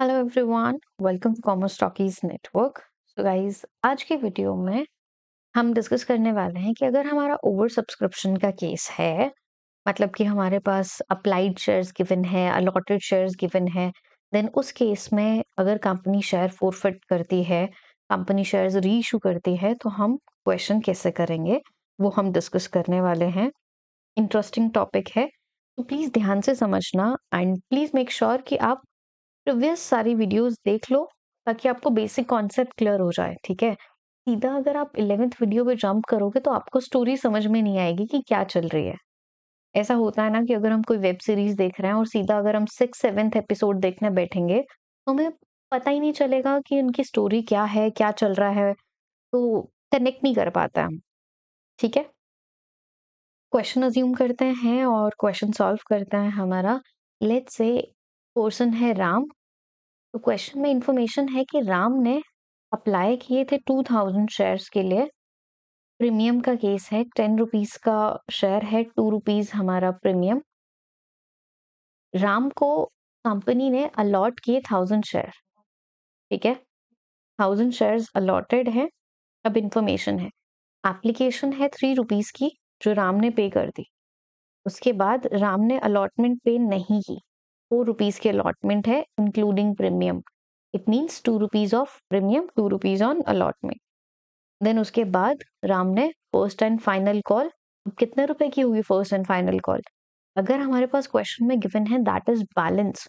Hello everyone, welcome to Commerce Talkies network. So guys, आज के video में हम डिस्कस करने वाले हैं कि अगर हमारा ओवर सब्सक्रिप्शन का केस है, मतलब कि हमारे पास अप्लाइड शेयर्स गिवन है, अलॉटेड शेयर्स गिवन है, देन उस केस में अगर कंपनी शेयर फोरफिट करती है, कंपनी शेयर्स री इशू करती है, तो हम क्वेश्चन कैसे करेंगे वो हम डिस्कस करने वाले हैं। इंटरेस्टिंग टॉपिक है, तो प्लीज ध्यान से समझना एंड प्लीज मेक श्योर कि आप प्रीवियस सारी वीडियोस देख लो ताकि आपको बेसिक कॉन्सेप्ट क्लियर हो जाए। ठीक है, सीधा अगर आप 11th वीडियो पे जंप करोगे तो आपको स्टोरी समझ में नहीं आएगी कि क्या चल रही है। ऐसा होता है ना कि अगर हम कोई वेब सीरीज देख रहे हैं और सीधा अगर हम 6th 7th एपिसोड देखने बैठेंगे तो हमें पता ही नहीं चलेगा कि उनकी स्टोरी क्या है, क्या चल रहा है, तो कनेक्ट नहीं कर पाता हम। ठीक है, क्वेश्चन अज्यूम करते हैं और क्वेश्चन सॉल्व करते हैं। हमारा लेट्स से पर्सन है राम। तो क्वेश्चन में इंफॉर्मेशन है कि राम ने अप्लाई किए थे 2000 शेयर्स के लिए। प्रीमियम का केस है, 10 रुपीज का शेयर है, 2 रुपीज हमारा प्रीमियम। राम को कंपनी ने अलॉट किए 1000 शेयर। ठीक है, 1000 शेयर्स अलॉटेड है। अब इंफॉर्मेशन है, एप्लीकेशन है 3 रुपीज की जो राम ने पे कर दी। उसके बाद राम ने अलॉटमेंट पे नहीं की, 4 रुपीज की अलॉटमेंट है including premium. It means 2 rupees of premium, 2 rupees on allotment. Then उसके बाद राम ने फर्स्ट एंड फाइनल कॉल। कितने रुपए की होगी फर्स्ट एंड फाइनल कॉल? अगर हमारे पास क्वेश्चन में गिवन है दैट इज बैलेंस,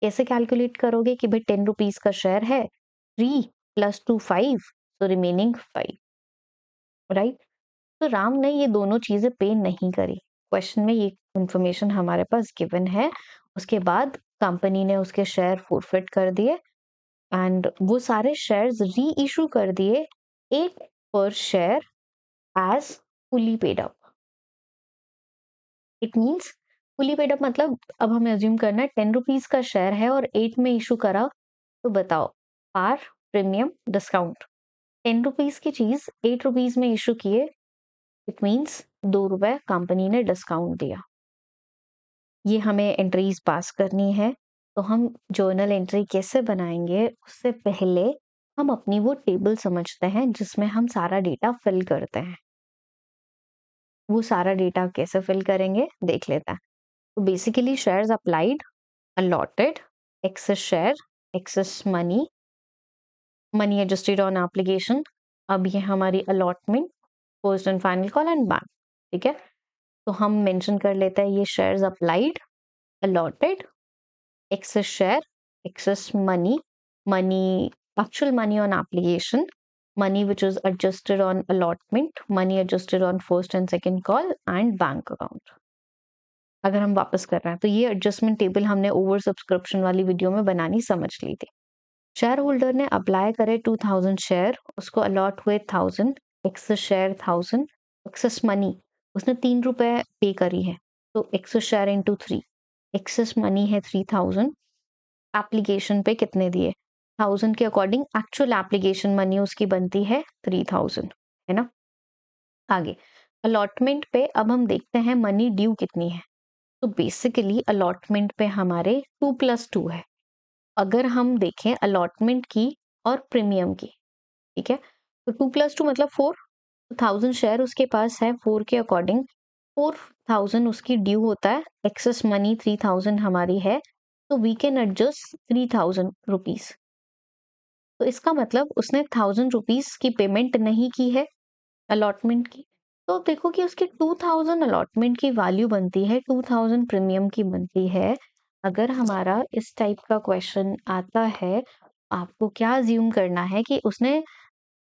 कैसे कैलकुलेट करोगे कि भाई 10 रुपीज का शेयर है, 3 + 2 5, तो रिमेनिंग 5, राइट। तो राम ने ये दोनों चीजें पे नहीं करी। क्वेश्चन में ये इंफॉर्मेशन हमारे पास गिवन है। उसके बाद कंपनी ने उसके शेयर फोरफिट कर दिए एंड वो सारे शेयर्स री इशू कर दिए, 8 पर share as fully paid up. It means fully paid up मतलब अब हमें अज्यूम करना है 10 रुपीज का शेयर है और 8 में इशू करा, तो बताओ पार, प्रीमियम, डिस्काउंट। 10 रुपीज की चीज 8 रुपीज में इशू किए, इट मीन्स 2 रुपए कंपनी ने डिस्काउंट दिया। ये हमें एंट्रीज पास करनी है। तो हम जर्नल एंट्री कैसे बनाएंगे उससे पहले हम अपनी वो टेबल समझते हैं जिसमें हम सारा डेटा फिल करते हैं। वो सारा डेटा कैसे फिल करेंगे देख लेते हैं। तो basically shares applied, allotted, excess share, excess money, money adjusted on application। अब ये हमारी allotment, first and final call and bank। ठीक है, तो हम मेंशन कर लेते हैं ये shares applied, allotted, excess share, excess money, money, actual money on application, money which is adjusted on allotment, money adjusted on first and second call and bank account। अगर हम वापस कर रहे हैं तो ये एडजस्टमेंट टेबल हमने ओवर सब्सक्रिप्शन वाली वीडियो में बनानी समझ ली थी। शेयर होल्डर ने अप्लाई करे 2000 शेयर, उसको अलॉट हुए 1000, एक्सेस शेयर 1000, एक्सेस मनी उसने 3 रुपए पे करी है, तो access share into 3, excess money है 3000। एप्लीकेशन पे कितने दिए? 1000 के अकॉर्डिंग एक्चुअल एप्लीकेशन मनी उसकी बनती है 3000, है ना। आगे अलॉटमेंट पे अब हम देखते हैं मनी ड्यू कितनी है। तो बेसिकली अलॉटमेंट पे हमारे 2+2 है। अगर हम देखें अलॉटमेंट की और प्रीमियम की, ठीक है, तो 2+2 मतलब 4। 1000 शेयर उसके पास है, 4 के अकॉर्डिंग 4000 उसकी ड्यू होता है, एक्सेस मनी 3000 हमारी है, तो वी कैन एडजस्ट 3000 रुपीज। तो इसका मतलब उसने 1000 रुपीज की पेमेंट नहीं की है अलॉटमेंट की। तो देखो कि उसकी 2000 अलॉटमेंट की वैल्यू बनती है, 2000 प्रीमियम की बनती है। अगर हमारा इस टाइप का क्वेश्चन आता है, आपको क्या अज्यूम करना है कि उसने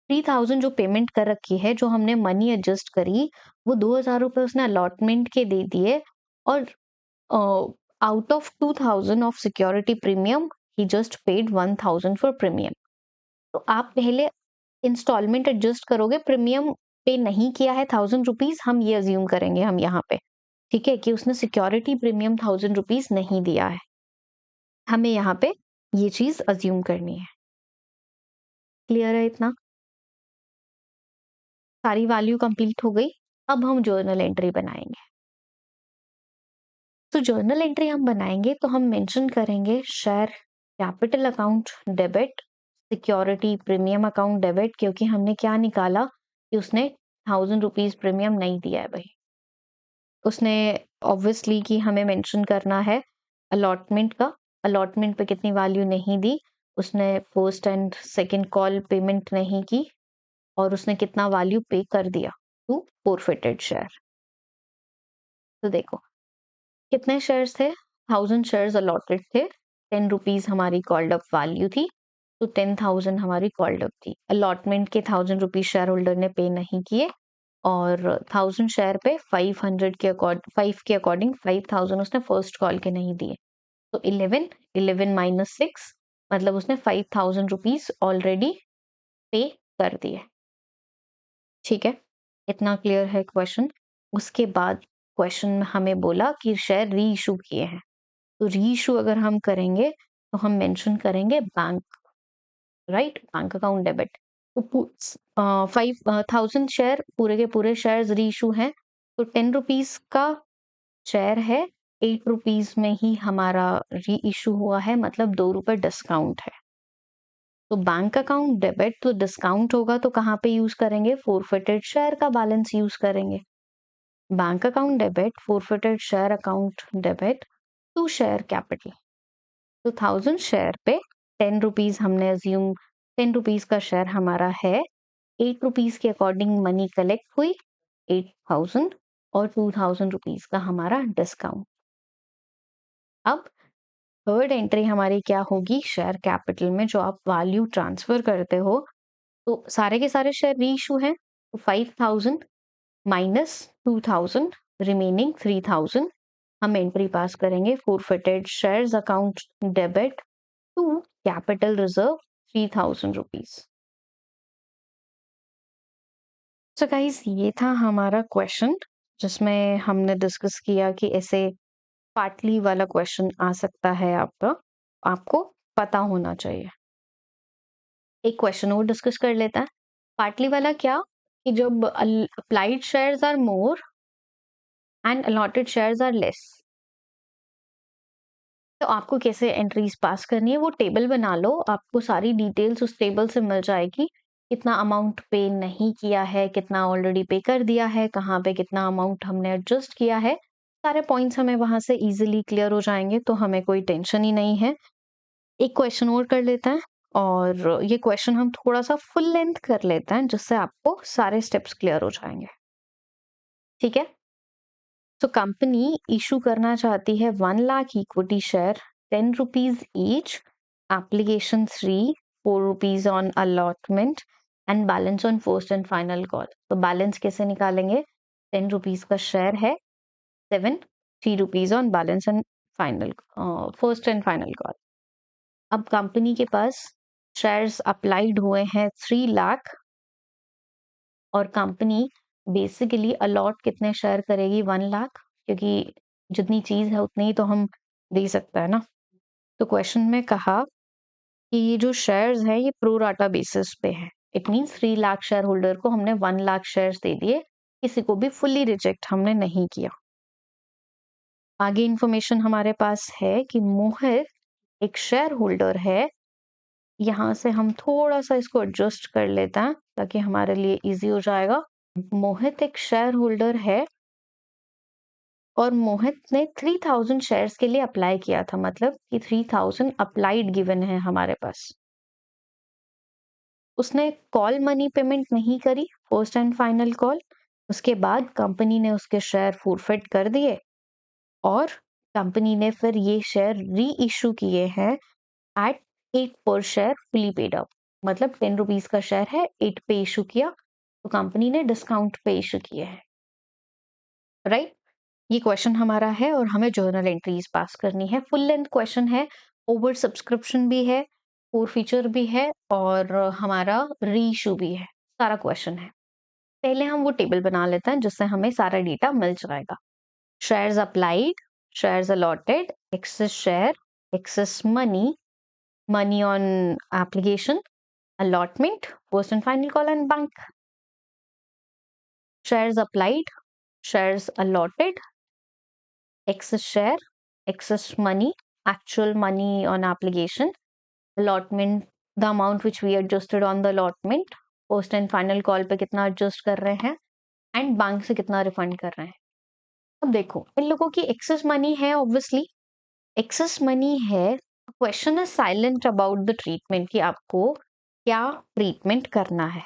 3000 जो पेमेंट कर रखी है, जो हमने मनी एडजस्ट करी, वो 2000 रुपए उसने अलॉटमेंट के दे दिए और out of 2000 of security premium he just paid 1000 for premium. तो आप पहले इंस्टॉलमेंट एडजस्ट करोगे, प्रीमियम पे नहीं किया है 1000 रुपीज, हम ये अज्यूम करेंगे हम यहाँ पे, ठीक है, कि उसने सिक्योरिटी प्रीमियम 1000 रुपीज नहीं दिया है। हमें यहाँ पे ये चीज अज्यूम करनी है। क्लियर है इतना? सारी वैल्यू कंप्लीट हो गई। अब हम जर्नल एंट्री बनाएंगे। तो जर्नल एंट्री हम बनाएंगे तो हम मेंशन करेंगे share capital account debit, security premium account debit, क्योंकि हमने क्या निकाला कि उसने 1000 रुपीज प्रीमियम नहीं दिया है भाई। उसने ऑब्वियसली कि हमें मेंशन करना है अलॉटमेंट का, अलॉटमेंट पे कितनी वैल्यू नहीं दी, उसने first and second call payment नहीं की, और उसने कितना वैल्यू पे कर दिया टू फोरफिटेड शेयर। तो देखो कितने शेयर्स थे, 1000 शेयर्स अलॉटेड थे, 10 रुपीज हमारी कॉल्ड अप वैल्यू थी, तो 10,000 हमारी कॉल्ड अप थी। अलॉटमेंट के 1000 रुपीज शेयर होल्डर ने पे नहीं किए, और 1000 शेयर पे 500 के अकॉर्डिंग 5 के अकॉर्डिंग 5000 उसने फर्स्ट कॉल के नहीं दिए, तो 11 माइनस 6 मतलब उसने 5000 रुपीज ऑलरेडी पे कर दिए। ठीक है, इतना क्लियर है क्वेश्चन। उसके बाद क्वेश्चन में हमें बोला कि शेयर री इशू किए हैं, तो री इशू अगर हम करेंगे तो हम मेंशन करेंगे bank, right, bank account debit. तो 5000 शेयर पूरे के पूरे शेयर री इशू हैं, तो 10 रुपीज का शेयर है, 8 रुपीज में ही हमारा री इशू हुआ है, मतलब 2 रुपए डिस्काउंट है। तो बैंक अकाउंट डेबिट तो डिस्काउंट होगा, तो कहाँ पे यूज करेंगे, फोरफिटेड शेयर का बैलेंस यूज करेंगे। Bank account debit forfeited share account debit to share capital. तो 1000 शेयर पे 10 रुपीज हमने अज्यूम, 10 रुपीज का शेयर हमारा है, 8 रुपीज के अकॉर्डिंग मनी कलेक्ट हुई 8000, और 2000 रुपीज का हमारा डिस्काउंट। अब थर्ड एंट्री हमारी क्या होगी, शेयर कैपिटल में जो आप वैल्यू ट्रांसफर करते हो, तो सारे के सारे शेयर री इशू हैं, तो 5000 माइनस 2000 रिमेनिंग 3000 हम एंट्री पास करेंगे forfeited shares account debit to capital reserve 3000 rupees. So guys ये था हमारा क्वेश्चन, जिसमें हमने डिस्कस किया कि ऐसे पार्टली वाला क्वेश्चन आ सकता है आपका, आपको पता होना चाहिए। एक क्वेश्चन और डिस्कस कर लेता है, पार्टली वाला क्या, कि जब applied shares are more and allotted shares are less, तो आपको कैसे एंट्रीज पास करनी है, वो टेबल बना लो, आपको सारी डिटेल्स उस टेबल से मिल जाएगी। कितना अमाउंट पे नहीं किया है, कितना ऑलरेडी पे कर दिया है, कहाँ पे कितना अमाउंट हमने एडजस्ट किया है, सारे पॉइंट्स हमें वहां से इजीली क्लियर हो जाएंगे, तो हमें कोई टेंशन ही नहीं है। एक क्वेश्चन और कर लेते हैं, और ये क्वेश्चन हम थोड़ा सा फुल लेंथ कर लेते हैं, जिससे आपको सारे स्टेप्स क्लियर हो जाएंगे। ठीक है, तो कंपनी इशू करना चाहती है 1 lakh equity share, 10 rupees each, application 3, 4 rupees on allotment and balance on first and final call. तो बैलेंस कैसे निकालेंगे, 10 रुपीज का शेयर है, 7, 3 rupees on balance and final, first and final call. अब कंपनी के पास शेयर्स अप्लाइड हुए हैं 3 लाख, और कंपनी बेसिकली अलॉट कितने शेयर करेगी, 1 लाख, क्योंकि जितनी चीज है उतनी ही तो हम दे सकता है ना। तो क्वेश्चन में कहा कि ये जो शेयर्स है ये प्रो राटा बेसिस पे है, it means 3 lakh share holder को हमने 1 लाख शेयर्स दे दिए, किसी को भी फुल्ली रिजेक्ट हमने नहीं किया। आगे इंफॉर्मेशन हमारे पास है कि मोहित एक शेयर होल्डर है, यहाँ से हम थोड़ा सा इसको एडजस्ट कर लेते हैं ताकि हमारे लिए इजी हो जाएगा। मोहित एक शेयर होल्डर है, और मोहित ने 3000 शेयर्स के लिए अप्लाई किया था, मतलब कि 3000 अप्लाइड गिवन है हमारे पास। उसने कॉल मनी पेमेंट नहीं करी, फर्स्ट एंड फाइनल कॉल, उसके बाद कंपनी ने उसके शेयर फॉरफिट कर दिए, और कंपनी ने फिर ये शेयर री इशू किए हैं एट 8 पर शेयर फुली पेड अप, मतलब 10 रुपीज का शेयर है, 8 पे इशू किया, तो कंपनी ने डिस्काउंट पे इशू किए हैं, राइट। ये क्वेश्चन हमारा है, और हमें जर्नल एंट्रीज पास करनी है। फुल लेंथ क्वेश्चन है, ओवर सब्सक्रिप्शन भी है, कोर फीचर भी है, और हमारा री इशू भी है, सारा क्वेश्चन है। पहले हम वो टेबल बना लेते हैं जिससे हमें सारा डेटा मिल जाएगा। Shares applied, shares allotted, access share, excess money, money on application, allotment, first and final call and bank. Shares applied, shares allotted, excess share, excess money, actual money on application, allotment, the amount which we adjusted on the allotment, post and final call पे कितना adjust कर रहे हैं, and bank से कितना refund कर रहे हैं। अब देखो इन लोगों की एक्सेस मनी है, ऑब्वियसली एक्सेस मनी है। Question is silent about the treatment, कि आपको क्या ट्रीटमेंट करना है।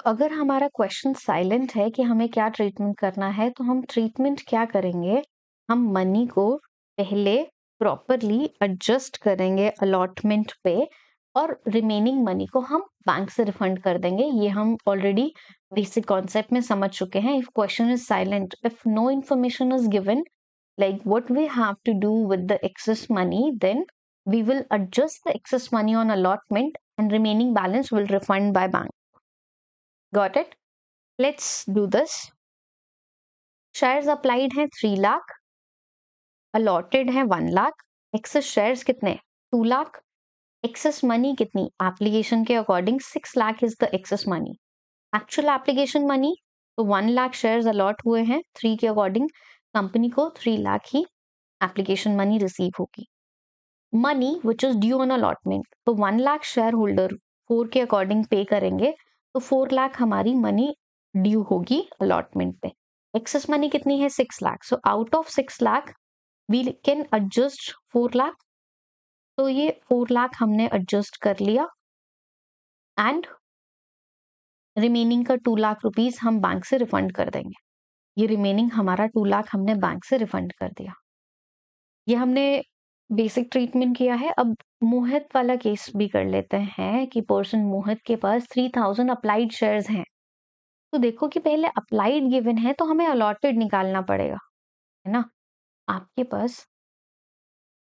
अगर हमारा क्वेश्चन साइलेंट है कि हमें क्या ट्रीटमेंट करना है, तो हम ट्रीटमेंट क्या करेंगे, हम मनी को पहले प्रॉपरली एडजस्ट करेंगे अलॉटमेंट पे, और रिमेनिंग मनी को हम बैंक से रिफंड कर देंगे। ये हम ऑलरेडी बेसिक कॉन्सेप्ट में समझ चुके हैं। If question is silent, if no information is given like what we have to do with the excess money, then we will adjust the excess money on allotment and remaining balance will refund by bank. Got it? Let's do this. Shares applied है 3 lakh, allotted है 1 lakh, excess shares कितने 2 lakh, excess money कितनी application के according 6 lakh is the excess money. Actual application money तो 1 lakh shares allot हुए हैं 3 के according, company को 3 लाख ही application money receive होगी। Money which is due on allotment, तो 1 लाख शेयर होल्डर 4 के अकॉर्डिंग पे करेंगे, तो 4 लाख हमारी मनी ड्यू होगी अलॉटमेंट पे। एक्सेस मनी कितनी है 6 lakh, so out of 6 lakh we can adjust 4 lakh, तो ये 4 लाख हमने एडजस्ट कर लिया, एंड रिमेनिंग का 2 लाख रुपीस हम बैंक से रिफंड कर देंगे। ये रिमेनिंग हमारा 2 लाख हमने बैंक से रिफंड कर दिया। ये हमने बेसिक ट्रीटमेंट किया है। अब मोहित वाला केस भी कर लेते हैं कि पर्सन मोहित के पास 3000 अप्लाइड शेयर्स हैं। तो देखो कि पहले अप्लाइड गिवन है तो हमें अलॉटेड निकालना पड़ेगा, है ना। आपके पास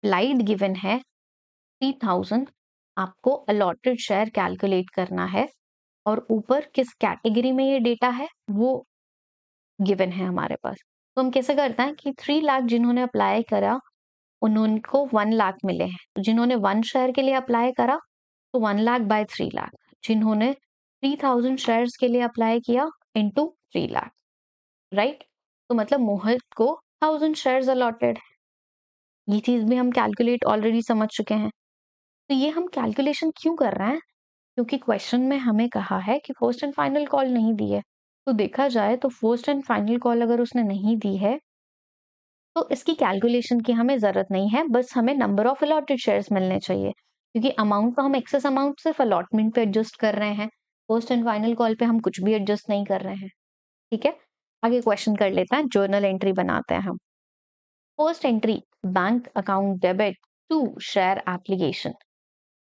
अप्लाइड गिवन है 3000, आपको अलॉटेड शेयर कैलकुलेट करना है, और ऊपर किस कैटेगरी में ये डेटा है वो गिवन है हमारे पास। तो हम कैसे करते हैं कि 3 लाख जिन्होंने अप्लाई करा उनको 1 लाख मिले हैं, तो जिन्होंने 1 शेयर के लिए अप्लाई करा तो 1 लाख बाय 3 लाख, जिन्होंने 3000 शेयर्स के लिए अप्लाई किया इनटू 3 लाख, राइट। तो मतलब मोहित को 1000 शेयर्स अलॉटेड है। ये चीज भी हम कैलकुलेट ऑलरेडी समझ चुके हैं। तो ये हम कैलकुलेशन क्यों कर रहे हैं, क्योंकि क्वेश्चन में हमें कहा है कि फर्स्ट एंड फाइनल कॉल नहीं दी है। तो देखा जाए तो फर्स्ट एंड फाइनल कॉल अगर उसने नहीं दी है तो इसकी कैलकुलेशन की हमें जरूरत नहीं है, बस हमें नंबर ऑफ अलॉटेड शेयर्स मिलने चाहिए, क्योंकि अमाउंट तो हम एक्सेस अमाउंट सिर्फ अलॉटमेंट पे एडजस्ट कर रहे हैं, पोस्ट एंड फाइनल कॉल पे हम कुछ भी एडजस्ट नहीं कर रहे हैं। ठीक है, आगे क्वेश्चन कर लेते हैं, जर्नल एंट्री बनाते हैं हम। First entry, bank account debit to share application,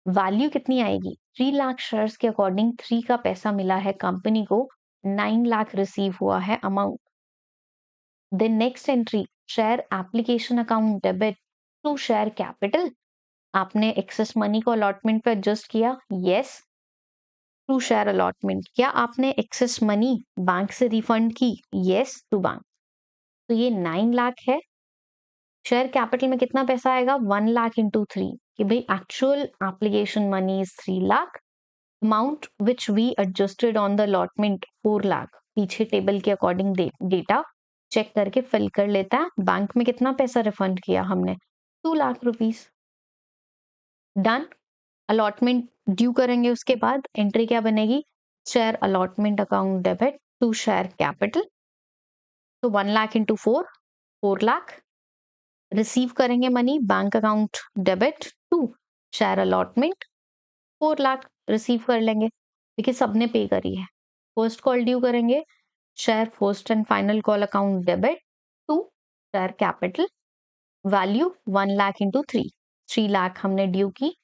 value कितनी आएगी 3 लाख शेयर्स के अकॉर्डिंग 3 का पैसा मिला है कंपनी को, 9 लाख रिसीव हुआ है amount. Then next entry, share application account debit to share capital, आपने एक्सेस मनी को अलॉटमेंट पे एडजस्ट किया, यस। टू शेयर अलॉटमेंट, क्या आपने एक्सेस मनी बैंक से रिफंड की, यस टू बैंक। तो ये 9 लाख है। शेयर कैपिटल में कितना पैसा आएगा 1 लाख इंटू 3, कि भाई actual application money is 3 lakh, amount which we adjusted on the allotment 4 lakh, पीछे टेबल के अकॉर्डिंग डेटा चेक करके फिल कर लेता है। बैंक में कितना पैसा रिफंड किया हमने 2 lakh rupees, done. Allotment due करेंगे, उसके बाद एंट्री क्या बनेगी, share allotment account debit to share capital, तो 1 लाख इंटू 4 लाख, रिसीव करेंगे money bank account debit to share allotment 4 lakh receive कर लेंगे, क्योंकि सबने पे करी है। फर्स्ट कॉल ड्यू करेंगे, share first and final call account debit to share capital, value 1 lakh into 3 lakh हमने ड्यू की।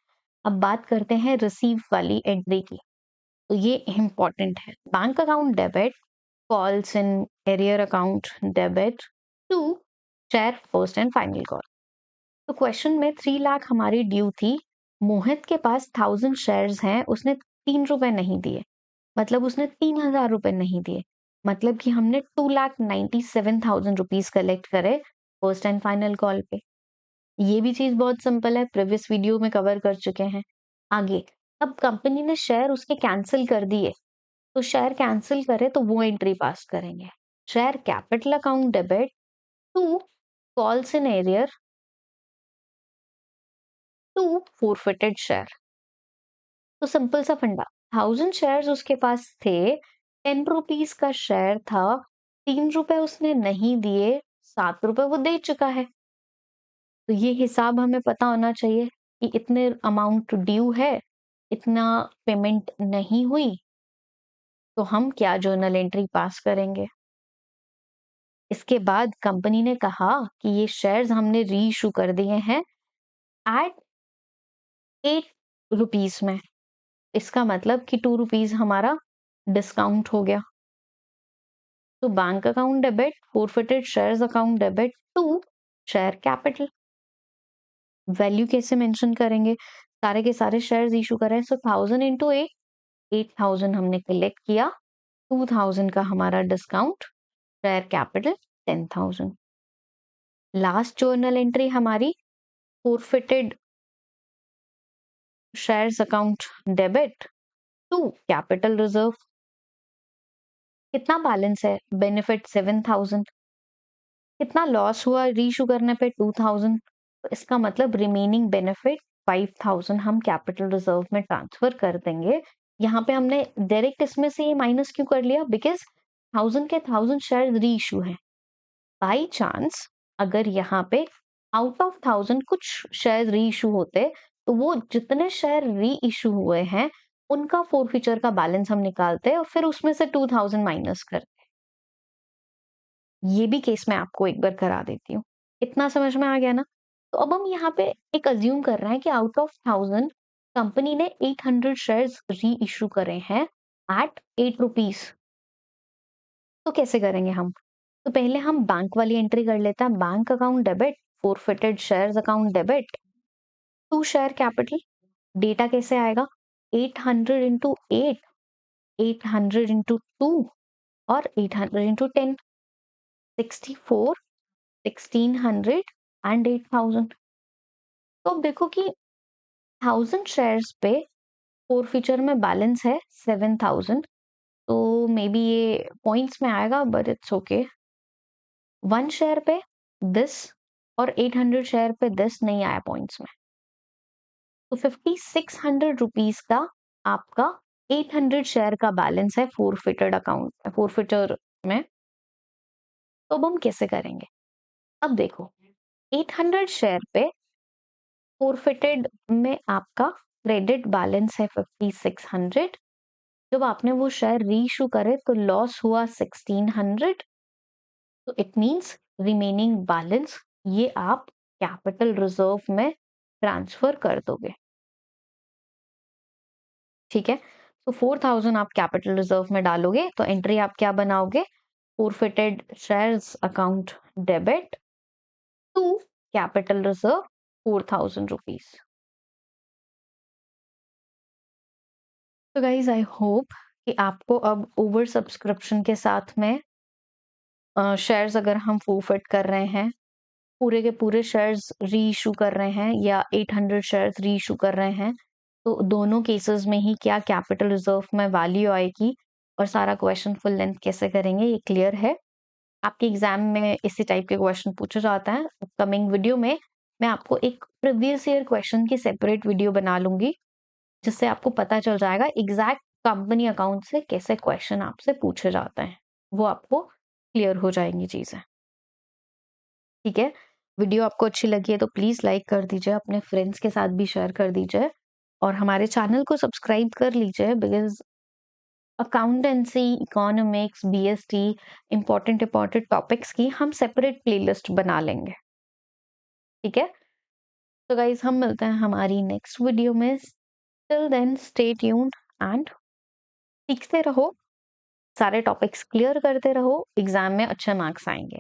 अब बात करते हैं रिसीव वाली एंट्री की, तो ये इंपॉर्टेंट है। Bank account debit calls in arrear account debit to share first and final call. तो क्वेश्चन में 3 लाख हमारी ड्यू थी, मोहित के पास 1000 शेयर्स हैं, उसने 3 रुपए नहीं दिए, मतलब उसने 3000 रुपए नहीं दिए, मतलब कि हमने 2,97,000 रुपीज कलेक्ट करे फर्स्ट एंड फाइनल कॉल पे। ये भी चीज बहुत सिंपल है, प्रीवियस वीडियो में कवर कर चुके हैं। आगे, अब कंपनी ने शेयर उसके कैंसिल कर दिए, तो शेयर कैंसिल करे तो वो एंट्री पास करेंगे, share capital account debit to calls in arrear to forfeited share. तो सिंपल सा फंडा, 1000 शेयर्स उसके पास थे, 10 रुपीज का शेयर था, 3 रुपए उसने नहीं दिए, 7 रुपए वो दे चुका है। तो ये हिसाब हमें पता होना चाहिए कि इतने अमाउंट ड्यू है, इतना पेमेंट नहीं हुई, तो हम क्या जर्नल एंट्री पास करेंगे। इसके बाद कंपनी ने कहा कि ये शेयर्स हमने री इशू कर दिए हैं एट 8 रुपीज में। इसका मतलब कि 2 रुपीज हमारा डिस्काउंट हो गया। तो bank account debit, forfeited shares account debit to share capital. Value कैसे मेंशन करेंगे, सारे के सारे शेयर्स इशू करें, सो 1000 इंटू 8,000 हमने कलेक्ट किया, 2000 का हमारा discount, share capital 10,000। Last journal entry हमारी forfeited shares account debit to capital reserve. कितना बैलेंस है, बेनिफिट 7,000, कितना लॉस हुआ रीइशू करने पे 2,000, तो इसका मतलब रिमेनिंग बेनिफिट 5,000 हम कैपिटल रिजर्व में ट्रांसफर कर देंगे। यहाँ पे हमने डायरेक्ट इसमें से ये माइनस क्यों कर लिया, बिकॉज 1000 के 1000 शेयर री इशू है। बाई चांस अगर यहाँ पे आउट ऑफ 1000 कुछ शेयर री इशू होते, तो वो जितने शेयर री इशू हुए हैं उनका फोरफीचर का बैलेंस हम निकालते और फिर उसमें से 2000 माइनस करते। ये भी केस मैं आपको एक बार करा देती हूँ। इतना समझ में आ गया ना? तो अब हम यहाँ पे एक अज्यूम कर रहे हैं कि आउट ऑफ 1000 कंपनी ने 800 शेयर्स री इशू करे हैं एट 8 रुपीज। तो कैसे करेंगे हम? तो पहले हम बैंक वाली एंट्री कर लेते हैं, bank account debit, forfeited shares account debit to share capital. Data कैसे आएगा, 800 इंटू 8, 800 इंटू 2 और 800 इंटू 10, 64, 1600 एंड 8000। तो अब देखो कि 1000 शेयर्स पे फोरफीचर में बैलेंस है 7000, तो मे बी ये पॉइंट्स में आएगा बट इट्स ओके। 1 शेयर पे दिस और 800 शेयर पे दिस नहीं आया पॉइंट्स में, तो 5600 रुपीज का आपका 800 शेयर का बैलेंस है फोरफिटेड अकाउंट, फोरफिटर में। तो अब हम कैसे करेंगे, अब देखो 800 शेयर पे फोरफिटेड में आपका क्रेडिट बैलेंस है 5600। जब आपने वो शेयर री इशू करे तो लॉस हुआ 1600, तो इट मींस रिमेनिंग बैलेंस ये आप कैपिटल रिजर्व में ट्रांसफर कर दोगे। ठीक है, तो 4000 आप कैपिटल रिजर्व में डालोगे, तो एंट्री आप क्या बनाओगे, forfeited shares account debit to capital reserve 4000 rupees. So guys I hope कि आपको अब ओवर सब्सक्रिप्शन के साथ में शेयर्स अगर हम फोरफिट कर रहे हैं, पूरे के पूरे शेयर्स री इशू कर रहे हैं या 800 शेयर्स री इशू कर रहे हैं, तो दोनों केसेस में ही क्या कैपिटल रिजर्व में वैल्यू आएगी और सारा क्वेश्चन फुल लेंथ कैसे करेंगे ये क्लियर है। आपके एग्जाम में इसी टाइप के क्वेश्चन पूछा जाता है। अपकमिंग वीडियो में मैं आपको एक प्रीवियस ईयर क्वेश्चन की सेपरेट वीडियो बना लूंगी, जिससे आपको पता चल जाएगा एग्जैक्ट कंपनी अकाउंट से कैसे क्वेश्चन आपसे पूछे जाते हैं, वो आपको क्लियर हो जाएंगी चीजें। ठीक है, वीडियो आपको अच्छी लगी है तो प्लीज लाइक कर दीजिए, अपने फ्रेंड्स के साथ भी शेयर कर दीजिए और हमारे चैनल को सब्सक्राइब कर लीजिए, because accountancy, economics, BST, important important topics की हम सेपरेट प्लेलिस्ट बना लेंगे। ठीक है, तो गाइज हम मिलते हैं हमारी नेक्स्ट वीडियो में। Till then stay tuned and सीखते रहो, सारे टॉपिक्स क्लियर करते रहो, एग्जाम में अच्छे मार्क्स आएंगे।